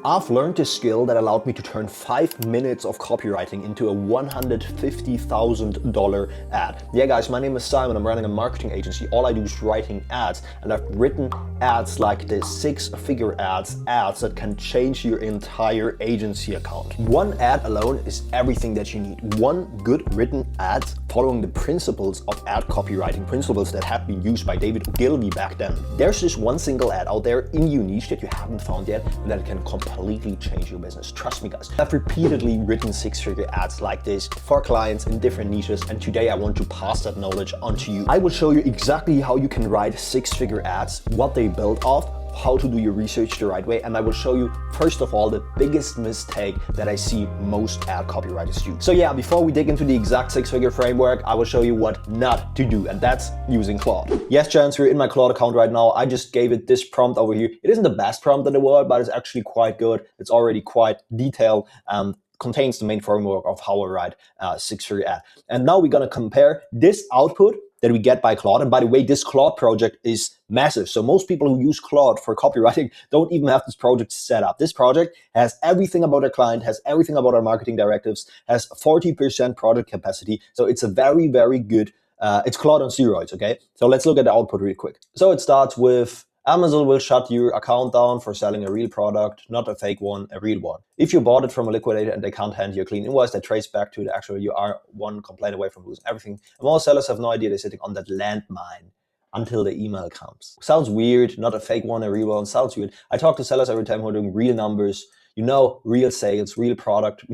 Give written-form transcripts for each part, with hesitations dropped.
I've learned a skill that allowed me to turn 5 minutes of copywriting into a $150,000 ad. Yeah guys, my name is Simon, I'm running a marketing agency. All I do is writing ads, and I've written ads like this, 6-figure ads that can change your entire agency account. One ad alone is everything that you need. One good written ad following the principles of ad copywriting, principles that have been used by David Ogilvy back then. There's just one single ad out there in your niche that you haven't found yet and that can completely change your business. Trust me guys, I've repeatedly written 6-figure ads like this for clients in different niches, and today I want to pass that knowledge on to you. I will show you exactly how you can write 6-figure ads, what they build off, how to do your research the right way, and I will show you first of all the biggest mistake that I see most ad copywriters do. So yeah, before we dig into the exact 6-figure framework, I will show you what not to do, and that's using Claude. Yes, gents, we're in my Claude account right now. I just gave it this prompt over here. It isn't the best prompt in the world, but it's actually quite good. It's already quite detailed and contains the main framework of how I write a 6-figure ad. And now we're gonna compare this output that we get by Claude. And by the way, this Claude project is massive. So most people who use Claude for copywriting don't even have this project set up. This project has everything about our client, has everything about our marketing directives, has 40% product capacity. So it's a very, very good, it's Claude on steroids, okay? So let's look at the output real quick. So it starts with, Amazon will shut your account down for selling a real product, not a fake one, a real one. If you bought it from a liquidator and they can't hand you a clean invoice that traces back to the actual, you are one complaint away from losing everything. And most sellers have no idea they're sitting on that landmine until the email comes. Sounds weird, not a fake one, a real one, sounds weird. I talk to sellers every time who are doing real numbers, you know, real sales, real product.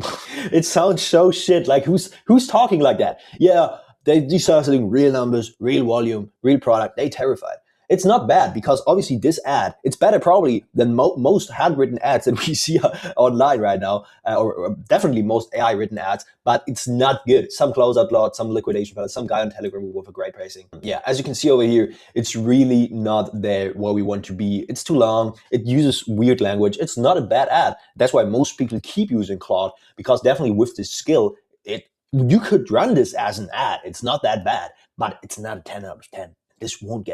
It sounds so shit, like who's talking like that? Yeah, these sellers are doing real numbers, real volume, real product, they terrified. It's not bad because obviously this ad, it's better probably than most handwritten ads that we see online right now, or definitely most AI written ads, but it's not good. Some closeout Claude, some liquidation fellas, some guy on Telegram with a great pricing. Yeah, as you can see over here, it's really not there where we want to be. It's too long. It uses weird language. It's not a bad ad. That's why most people keep using Claude, because definitely with this skill, you could run this as an ad. It's not that bad, but it's not a 10 out of 10. This won't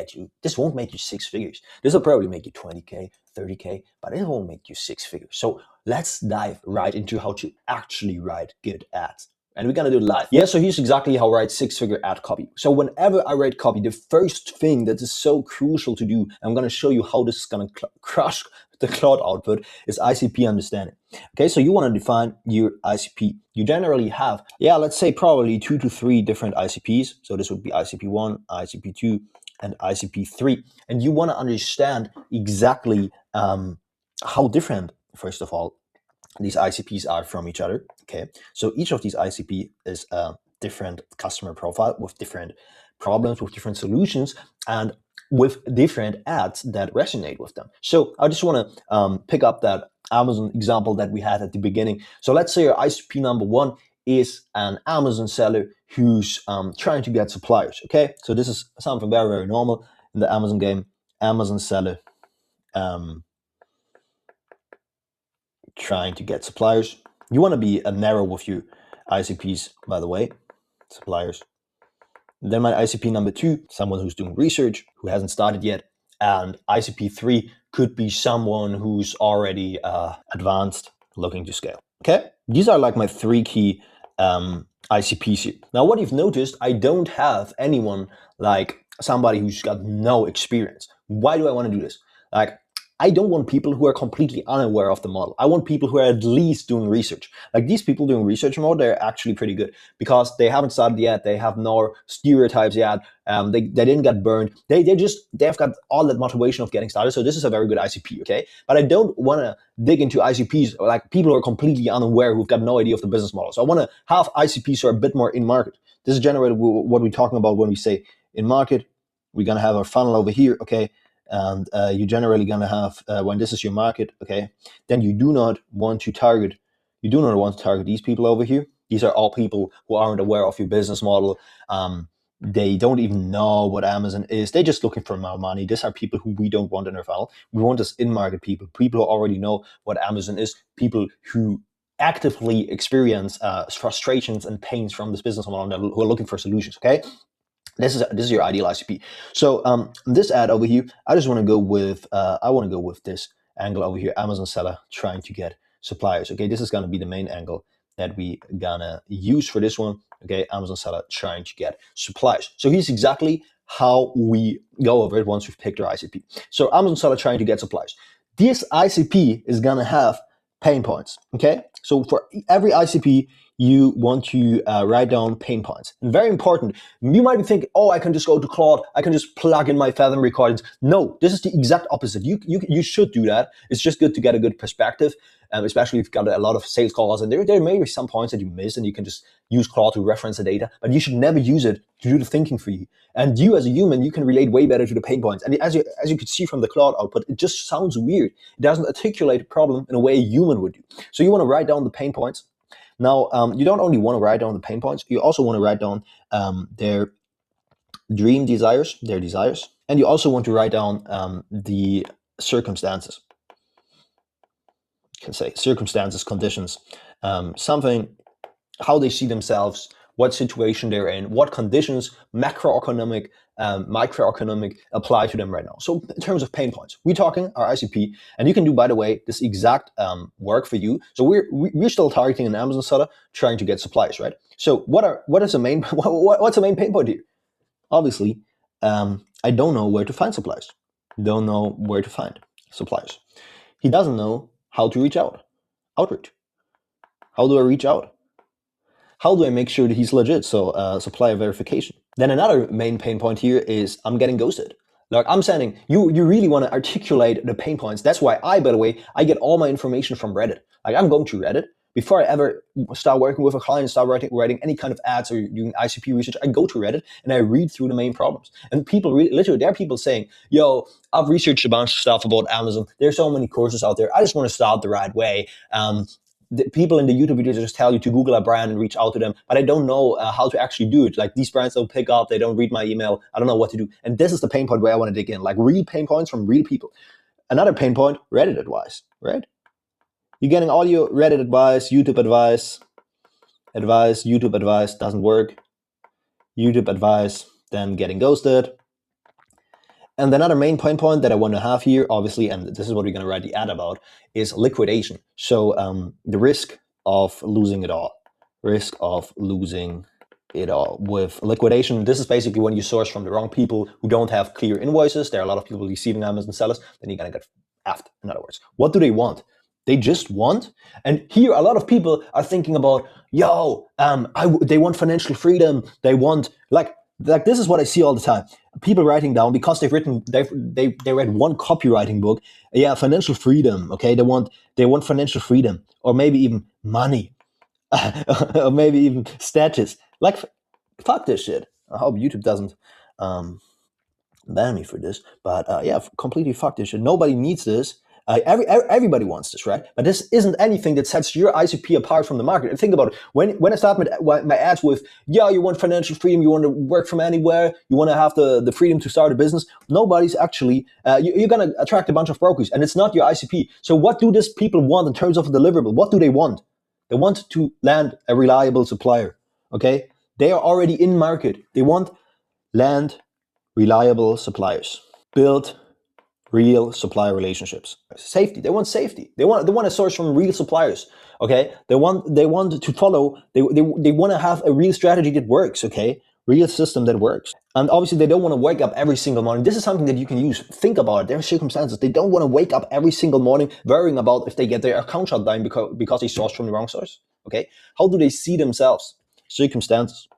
make you 6 figures. This will probably make you 20K, 30K, but it won't make you 6 figures. So let's dive right into how to actually write good ads. And we're gonna do it live. Yeah, so here's exactly how I write 6-figure ad copy. So whenever I write copy, the first thing that is so crucial to do, I'm gonna show you how this is gonna crush the Claude output, is ICP understanding. Okay, so you wanna define your ICP. You generally have, let's say probably 2 to 3 different ICPs. So this would be ICP1, ICP2, and ICP3. And you wanna understand exactly how different, first of all, these ICPs are from each other, okay? So each of these ICP is a different customer profile with different problems, with different solutions, and with different ads that resonate with them. So I just wanna pick up that Amazon example that we had at the beginning. So let's say our ICP number 1 is an Amazon seller who's trying to get suppliers, okay? So this is something very, very normal in the Amazon game. Amazon seller, trying to get suppliers. You want to be narrow with your ICPs, by the way, suppliers. Then my ICP number 2, someone who's doing research, who hasn't started yet. And ICP 3 could be someone who's already advanced, looking to scale. Okay, these are like my 3 key ICPs here. Now, what you've noticed, I don't have anyone like somebody who's got no experience. Why do I want to do this? Like, I don't want people who are completely unaware of the model. I want people who are at least doing research. Like these people doing research mode, they're actually pretty good because they haven't started yet. They have no stereotypes yet. They didn't get burned. They've got all that motivation of getting started. So this is a very good ICP, okay? But I don't want to dig into ICPs like people who are completely unaware, who've got no idea of the business model. So I want to have ICPs who are a bit more in market. This is generally what we're talking about when we say in market. We're going to have our funnel over here, okay? And you're generally going to have, when this is your market, okay, then you do not want to target these people over here. These are all people who aren't aware of your business model. They don't even know what Amazon is. They're just looking for more money. These are people who we don't want in our funnel. We want this in-market people who already know what Amazon is, people who actively experience frustrations and pains from this business model, who are looking for solutions, okay? This is your ideal ICP. So this ad over here, I just want to go with this angle over here, Amazon seller trying to get suppliers. Okay, this is gonna be the main angle that we gonna use for this one. Okay, Amazon seller trying to get suppliers. So here's exactly how we go over it once we've picked our ICP. So Amazon seller trying to get suppliers. This ICP is gonna have pain points. Okay, so for every ICP, you want to write down pain points. And very important, you might be thinking, oh, I can just go to Claude, I can just plug in my Fathom recordings. No, this is the exact opposite. You should do that. It's just good to get a good perspective, especially if you've got a lot of sales calls, and there may be some points that you miss, and you can just use Claude to reference the data, but you should never use it to do the thinking for you. And you as a human, you can relate way better to the pain points. And as you could see from the Claude output, it just sounds weird. It doesn't articulate a problem in a way a human would do. So you want to write down the pain points. Now, you don't only want to write down the pain points, you also want to write down their dream desires, and you also want to write down the circumstances. You can say circumstances, conditions, something, how they see themselves, what situation they're in, what conditions, macroeconomic, microeconomic, apply to them right now. So in terms of pain points, we're talking our ICP, and you can do, by the way, this exact work for you. So we're still targeting an Amazon seller trying to get suppliers, right? So what's the main pain point here? Obviously, I don't know where to find suppliers. Don't know where to find suppliers. He doesn't know how to reach out. Outreach. How do I reach out? How do I make sure that he's legit? So supplier verification. Then another main pain point here is I'm getting ghosted. Like I'm saying, you really want to articulate the pain points. That's why by the way, I get all my information from Reddit. Like I'm going to Reddit. Before I ever start working with a client, start writing any kind of ads or doing ICP research, I go to Reddit and I read through the main problems. And people literally, there are people saying, yo, I've researched a bunch of stuff about Amazon. There's so many courses out there. I just want to start the right way. The people in the YouTube videos just tell you to Google a brand and reach out to them, but I don't know how to actually do it. Like these brands don't pick up, they don't read my email, I don't know what to do. And this is the pain point where I want to dig in, like real pain points from real people. Another pain point, Reddit advice, right? You're getting all your Reddit advice, YouTube advice, YouTube advice doesn't work. YouTube advice, then getting ghosted. And another main pain point that I want to have here, obviously, and this is what we're going to write the ad about, is liquidation. So the risk of losing it all. Risk of losing it all. With liquidation, this is basically when you source from the wrong people who don't have clear invoices. There are a lot of people deceiving Amazon sellers. Then you're going to get effed, in other words. What do they want? They just want, and here a lot of people are thinking about, yo, they want financial freedom. They want, like this is what I see all the time. People writing down because they read one copywriting book. Yeah, financial freedom. Okay, they want financial freedom, or maybe even money, or maybe even status. Like, fuck this shit. I hope YouTube doesn't ban me for this. But yeah, completely fuck this shit. Nobody needs this. Everybody wants this, right? But this isn't anything that sets your ICP apart from the market. And think about it. When I start my ads with, yeah, you want financial freedom, you want to work from anywhere, you want to have the freedom to start a business, nobody's actually, you're going to attract a bunch of brokers, and it's not your ICP. So what do these people want in terms of a deliverable? What do they want? They want to land a reliable supplier, okay? They are already in market. They want land reliable suppliers. Build real supplier relationships. Safety. They want safety. They want to source from real suppliers. Okay. They want to follow. They want to have a real strategy that works. Okay. Real system that works. And obviously they don't want to wake up every single morning. This is something that you can use. Think about it. There are circumstances. They don't want to wake up every single morning worrying about if they get their account shut down because they sourced from the wrong source. Okay. How do they see themselves? Circumstances.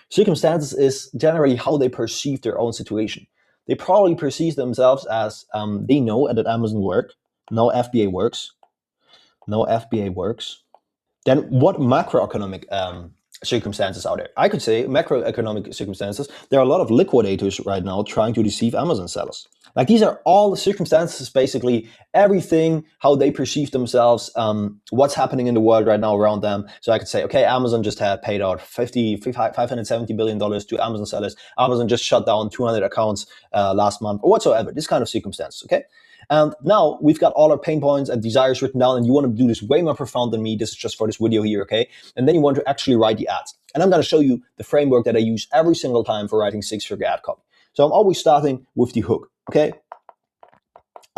Circumstances is generally how they perceive their own situation. They probably perceive themselves as they know that Amazon works. No FBA works. No FBA works. Then what macroeconomic circumstances are there? I could say macroeconomic circumstances. There are a lot of liquidators right now trying to deceive Amazon sellers. Like these are all the circumstances, basically everything, how they perceive themselves, what's happening in the world right now around them. So I could say, okay, Amazon just had paid out $570 billion to Amazon sellers. Amazon just shut down 200 accounts last month or whatsoever, this kind of circumstances, okay? And now we've got all our pain points and desires written down, and you want to do this way more profound than me. This is just for this video here, okay? And then you want to actually write the ads. And I'm going to show you the framework that I use every single time for writing six-figure ad copy. So I'm always starting with the hook, okay?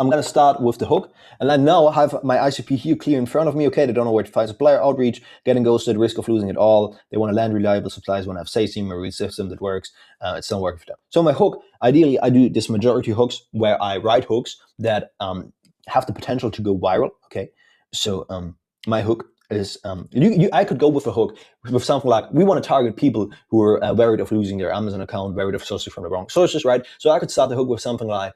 I'm going to start with the hook, and I now have my ICP here clear in front of me. Okay, they don't know where to find supplier outreach, getting ghosted, risk of losing it all. They want to land reliable supplies, want to have safe team, a system that works. It's not working for them. So my hook, ideally, I do this majority hooks where I write hooks that have the potential to go viral. Okay, so my hook is I could go with a hook with something like, we want to target people who are worried of losing their Amazon account, worried of sourcing from the wrong sources, right? So I could start the hook with something like,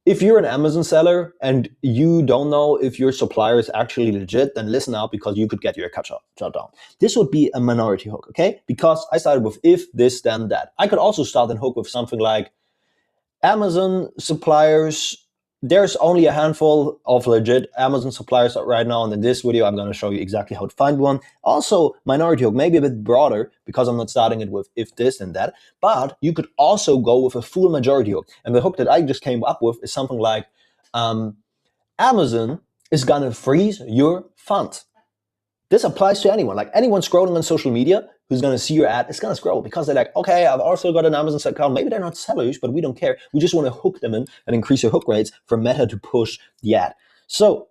if you're an Amazon seller and you don't know if your supplier is actually legit, then listen out, because you could get your account shut down. This would be a minority hook, okay? Because I started with if, this, then that. I could also start a hook with something like, Amazon suppliers, there's only a handful of legit Amazon suppliers right now, and in this video I'm going to show you exactly how to find one. Also, minority hook, maybe a bit broader, because I'm not starting it with if this and that, but you could also go with a full majority hook. And the hook that I just came up with is something like, Amazon is going to freeze your funds. This applies to anyone, like anyone scrolling on social media who's going to see your ad is going to scroll, because they're like, okay, I've also got an Amazon account. Maybe they're not sellers, but we don't care. We just want to hook them in and increase their hook rates for Meta to push the ad. So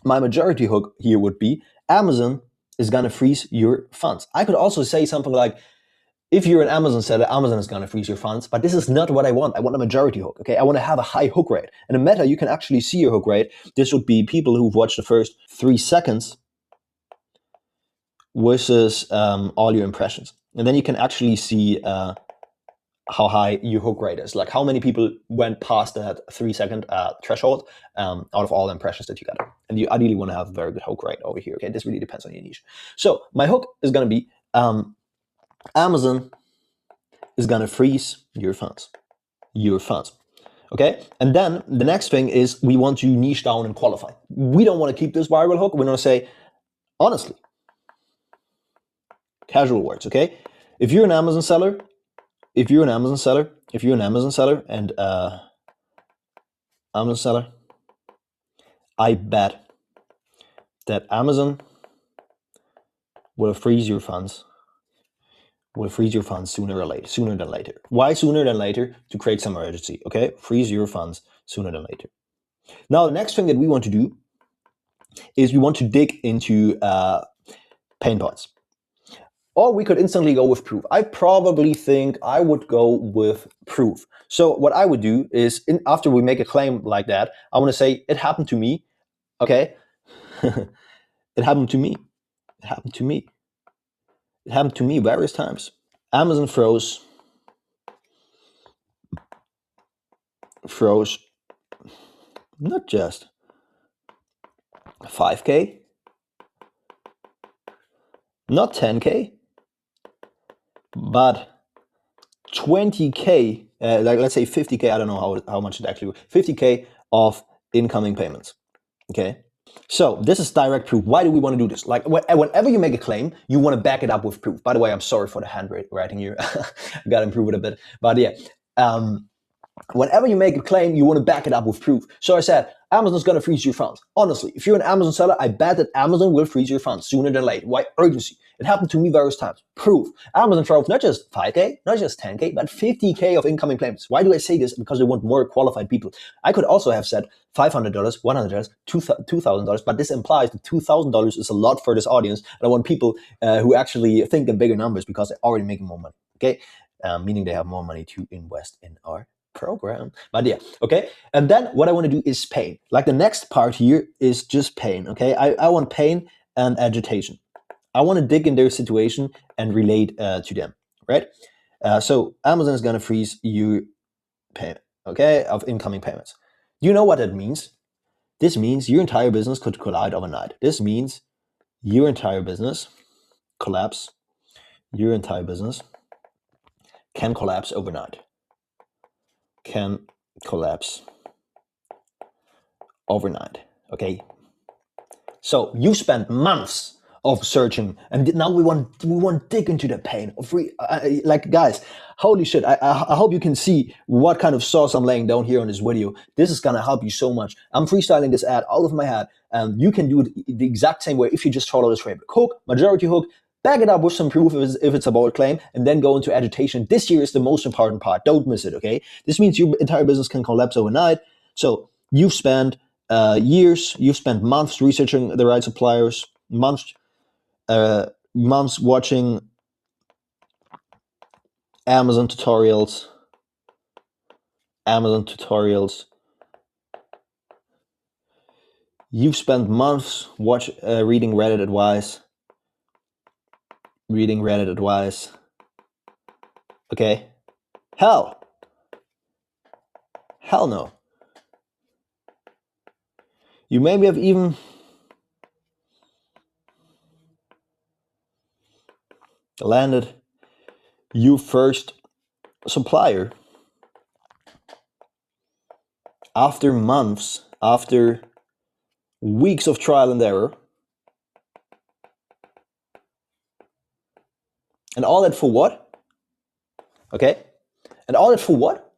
my majority hook here would be, Amazon is going to freeze your funds. I could also say something like, if you're an Amazon seller, Amazon is going to freeze your funds, but this is not what I want. I want a majority hook, okay? I want to have a high hook rate. And in Meta, you can actually see your hook rate. This would be people who've watched the first 3 seconds versus all your impressions. And then you can actually see how high your hook rate is, like how many people went past that 3-second threshold out of all the impressions that you got. And you ideally want to have a very good hook rate over here. Okay, this really depends on your niche. So my hook is going to be, Amazon is going to freeze your funds. Okay, and then the next thing is, we want to niche down and qualify. We don't want to keep this viral hook. We're going to say, honestly, casual words, okay? If you're an Amazon seller, and Amazon seller, I bet that Amazon will freeze your funds sooner than later. Why sooner than later? To create some urgency, okay? Freeze your funds sooner than later. Now, the next thing that we want to do is we want to dig into pain points. Or we could instantly go with proof. I probably think I would go with proof. So what I would do is, after we make a claim like that, I want to say, it happened to me, okay? It happened to me. It happened to me various times. Amazon froze not just 5K, not 10K, but 20K, like let's say 50K, I don't know how much it actually was, 50K of incoming payments, okay? So this is direct proof. Why do we want to do this? Like whenever you make a claim, you want to back it up with proof. By the way, I'm sorry for the handwriting here. I got to improve it a bit. But yeah, whenever you make a claim, you want to back it up with proof. So I said, Amazon's going to freeze your funds. Honestly, if you're an Amazon seller, I bet that Amazon will freeze your funds sooner than later. Why? Urgency. It happened to me various times. Proof. Amazon froze not just 5K, not just 10K, but 50K of incoming payments. Why do I say this? Because they want more qualified people. I could also have said $500, $100, $2,000, but this implies that $2,000 is a lot for this audience. And I want people who actually think in bigger numbers, because they're already making more money. Okay, meaning they have more money to invest in our program. But yeah, okay. And then what I want to do is pain. Like the next part here is just pain. Okay, I want pain and agitation. I want to dig in their situation and relate to them, right? So Amazon is going to freeze your payment, okay, of incoming payments. You know what that means? This means your entire business could collide overnight. This means your entire business collapse. Your entire business can collapse overnight. Can collapse overnight, okay? So you spent months of searching, and now we want to dig into the pain of like, guys, holy shit, I hope you can see what kind of sauce I'm laying down here on this video. This is gonna help you so much. I'm freestyling this ad out of my head, and you can do it the exact same way if you just follow this framework. Hook, majority hook, back it up with some proof if it's a bold claim, and then go into agitation. This here is the most important part. Don't miss it, okay? This means your entire business can collapse overnight. So You've spent years, you've spent months researching the right suppliers, months watching Amazon tutorials, You've spent months reading Reddit advice, Okay? Hell no. You maybe have even landed your first supplier after months, after weeks of trial and error. And all that for what? Okay? And all that for what?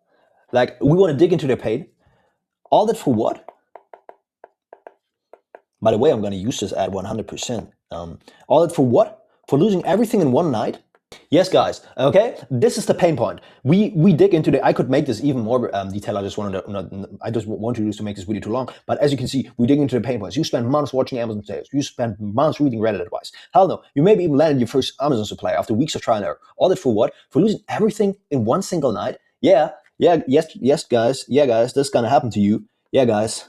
Like, we want to dig into their pain. All that for what? By the way, I'm going to use this ad 100%. All that for what? For losing everything in one night? Yes, guys. Okay, this is the pain point. We dig into the. I could make this even more detailed. I just want to use to make this video too long. But as you can see, we dig into the pain points. You spend months watching Amazon sales. You spend months reading Reddit advice. Hell no. You maybe even landed your first Amazon supplier after weeks of trial and error. All that for what? For losing everything in one single night? Yes, guys. Yeah, guys. This is gonna happen to you. Yeah, guys.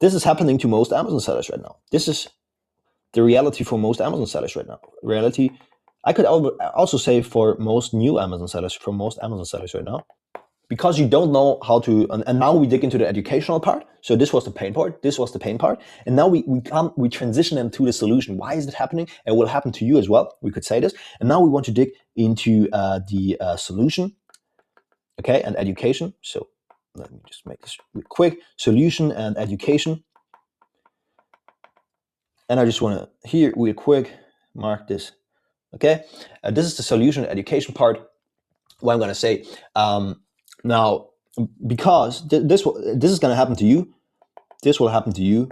This is happening to most Amazon sellers right now. This is the reality for most Amazon sellers right now. Reality. I could also say for most new Amazon sellers, right now, because you don't know how to, and now we dig into the educational part. So this was the pain part. And now we transition them to the solution. Why is it happening? It will happen to you as well. We could say this. And now we want to dig into the solution, okay, and education. So let me just make this real quick. Solution and education. And I just want to here real quick mark this. Okay, this is the solution and education part. What I'm going to say now, because this is going to happen to you. This will happen to you.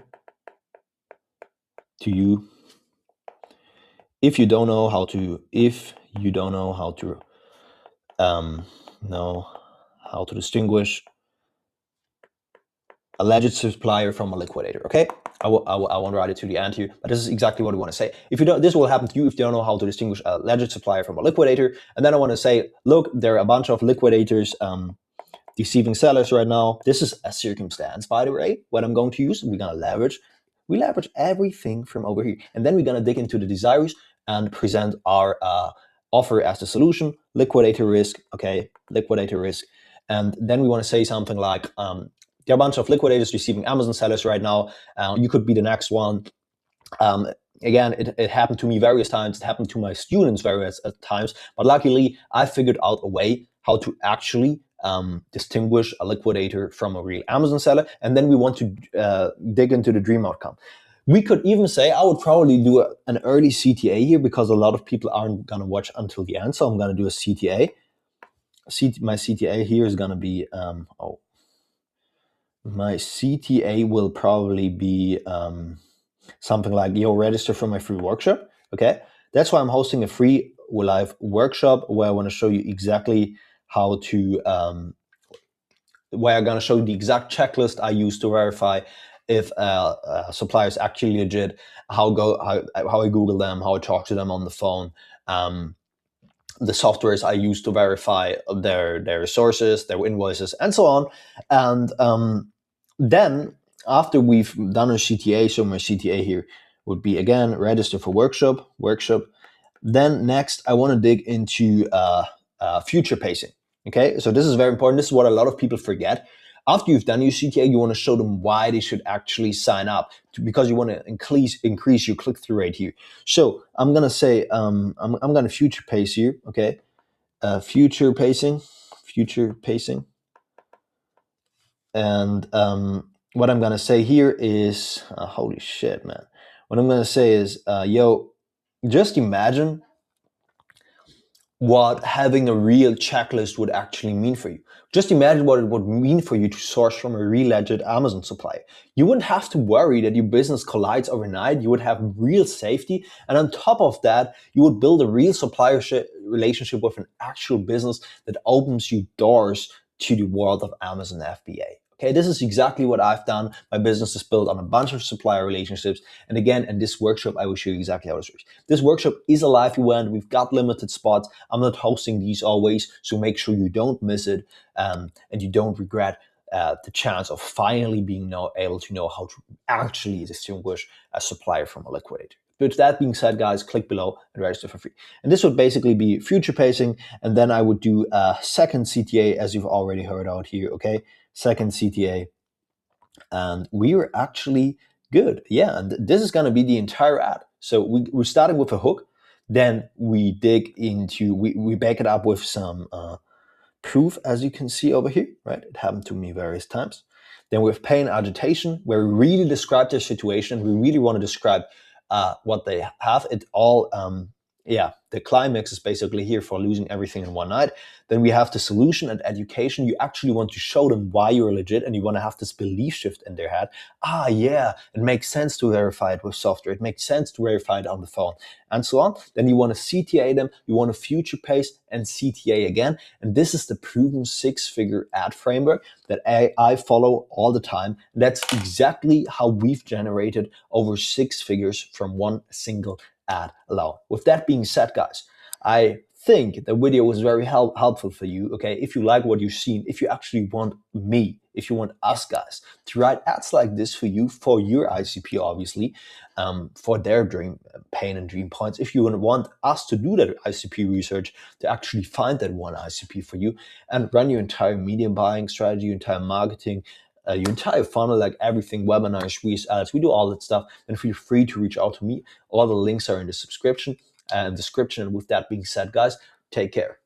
If you don't know how to. Know how to distinguish a legit supplier from a liquidator. Okay, I won't write it to the end here, but this is exactly what I want to say. If you don't, this will happen to you if you don't know how to distinguish a legit supplier from a liquidator. And then I want to say, look, there are a bunch of liquidators deceiving sellers right now. This is a circumstance, by the way, what I'm going to use. We're gonna leverage. We leverage everything from over here, and then we're gonna dig into the desires and present our offer as the solution. Liquidator risk, okay, liquidator risk, and then we want to say something like. There are a bunch of liquidators receiving Amazon sellers right now. You could be the next one. Again, it happened to me various times. It happened to my students various times. But luckily, I figured out a way how to actually distinguish a liquidator from a real Amazon seller. And then we want to dig into the dream outcome. We could even say, I would probably do an early CTA here because a lot of people aren't going to watch until the end. So I'm going to do a CTA. My CTA here is going to be, my CTA will probably be something like, register for my free workshop. Okay, that's why I'm hosting a free live workshop where I want to show you exactly how to, where I'm going to show you the exact checklist I use to verify if a supplier is actually legit, how I Google them, how I talk to them on the phone, the softwares I use to verify their sources, their invoices, and so on. And then after we've done our CTA, so my CTA here would be, again, register for workshop. Then next, I want to dig into future pacing. Okay, so this is very important. This is what a lot of people forget. After you've done your CTA, you want to show them why they should actually sign up because you want to increase your click-through rate here. So I'm gonna say I'm gonna future pace here. Okay, future pacing. And what I'm gonna say here is, holy shit, man. What I'm gonna say is, just imagine what having a real checklist would actually mean for you. Just imagine what it would mean for you to source from a real legit Amazon supplier. You wouldn't have to worry that your business collides overnight. You would have real safety. And on top of that, you would build a real supplier relationship with an actual business that opens you doors to the world of Amazon FBA. Okay, this is exactly what I've done. My business is built on a bunch of supplier relationships. And again, in this workshop, I will show you exactly how this works. This workshop is a live event. We've got limited spots. I'm not hosting these always, so make sure you don't miss it and you don't regret the chance of finally being able to know how to actually distinguish a supplier from a liquidator. With that being said, guys, click below and register for free. And this would basically be future pacing. And then I would do a second CTA, as you've already heard out here, okay? Second CTA, and we were actually good. Yeah, and this is going to be the entire ad. So we're starting with a hook, then we dig into, we back it up with some proof, as you can see over here, right? It happened to me various times. Then we have pain agitation, where we really describe their situation. We really want to describe what they have. It all, the climax is basically here for losing everything in one night. Then we have the solution and education. You actually want to show them why you're legit, and you want to have this belief shift in their head. Yeah, it makes sense to verify it with software. It makes sense to verify it on the phone, and so on. Then you want to CTA them. You want to future pace and CTA again. And this is the proven 6-figure ad framework that I follow all the time. That's exactly how we've generated over 6 figures from one single ad alone. With that being said, guys, I think the video was very helpful for you. Okay, if you like what you've seen, if you actually want me, if you want us guys to write ads like this for you, for your ICP, obviously, for their dream pain and dream points, if you want us to do that ICP research to actually find that one ICP for you and run your entire media buying strategy, your entire marketing, your entire funnel, like everything, webinars, ads, we do all that stuff, then feel free to reach out to me. All the links are in the description. And with that being said, guys, take care.